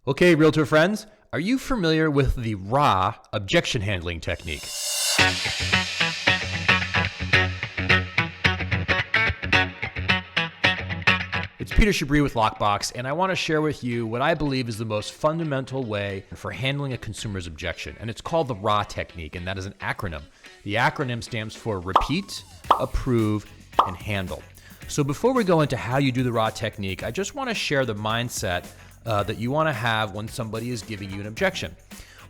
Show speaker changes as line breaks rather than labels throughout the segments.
Okay, realtor friends, are you familiar with the RAH objection handling technique? It's Peter Chabris with Lockbox, and I want to share with you what I believe is the most fundamental way for handling a consumer's objection, and it's called the RAH technique, and that is an acronym. The acronym stands for repeat, approve, and handle. So before we go into how you do the RAH technique, I just want to share the mindset that you want to have when somebody is giving you an objection.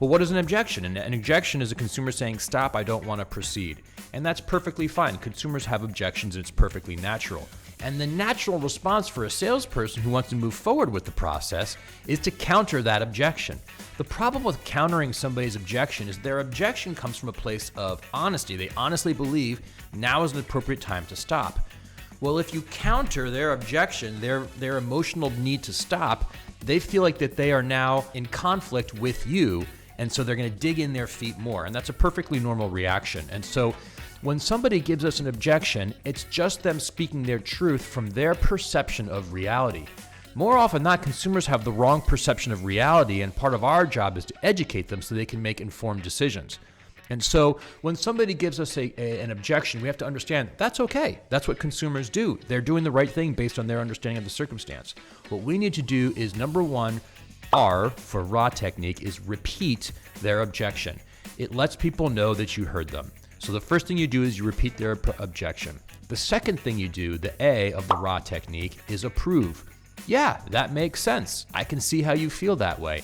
Well, what is an objection? An objection is a consumer saying, stop, I don't want to proceed. And that's perfectly fine. Consumers have objections and it's perfectly natural. And the natural response for a salesperson who wants to move forward with the process is to counter that objection. The problem with countering somebody's objection is their objection comes from a place of honesty. They honestly believe now is an appropriate time to stop. Well, if you counter their objection, their emotional need to stop, they feel like that they are now in conflict with you, and so they're going to dig in their feet more, and that's a perfectly normal reaction. And so when somebody gives us an objection, it's just them speaking their truth from their perception of reality. More often than not, consumers have the wrong perception of reality, and part of our job is to educate them so they can make informed decisions. And so when somebody gives us an objection, we have to understand that's okay. That's what consumers do. They're doing the right thing based on their understanding of the circumstance. What we need to do is, number one, R for RAH technique, is repeat their objection. It lets people know that you heard them. So the first thing you do is you repeat their objection. The second thing you do, the A of the RAH technique, is approve. Yeah, that makes sense. I can see how you feel that way.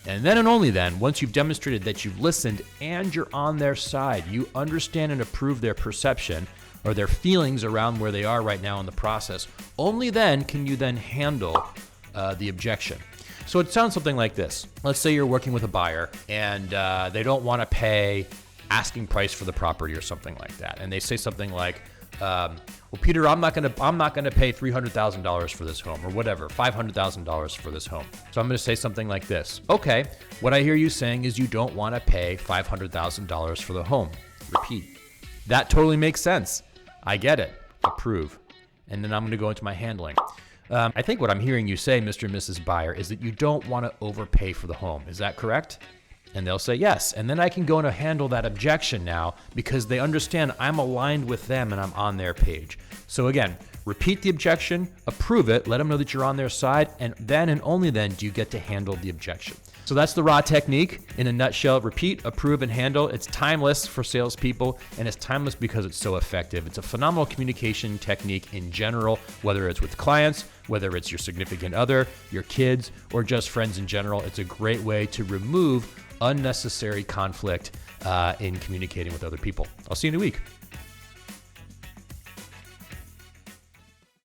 And then and only then, once you've demonstrated that you've listened and you're on their side, you understand and approve their perception or their feelings around where they are right now in the process, only then can you then handle the objection. So it sounds something like this. Let's say you're working with a buyer and they don't want to pay asking price for the property or something like that. And they say something like, well, Peter, I'm not gonna pay $300,000 for this home, or whatever, $500,000 for this home. So I'm gonna say something like this. Okay, what I hear you saying is you don't want to pay $500,000 for the home. Repeat. That totally makes sense. I get it. Approve. And then I'm gonna go into my handling. I think what I'm hearing you say, Mr. and Mrs. Buyer, is that you don't want to overpay for the home. Is that correct? And they'll say yes. And then I can go and handle that objection now because they understand I'm aligned with them and I'm on their page. So again, repeat the objection, approve it, let them know that you're on their side, and then and only then do you get to handle the objection. So that's the RAH technique in a nutshell. Repeat, approve, and handle. It's timeless for salespeople, and it's timeless because it's so effective. It's a phenomenal communication technique in general, whether it's with clients, whether it's your significant other, your kids, or just friends in general. It's a great way to remove unnecessary conflict in communicating with other people. I'll see you in a week.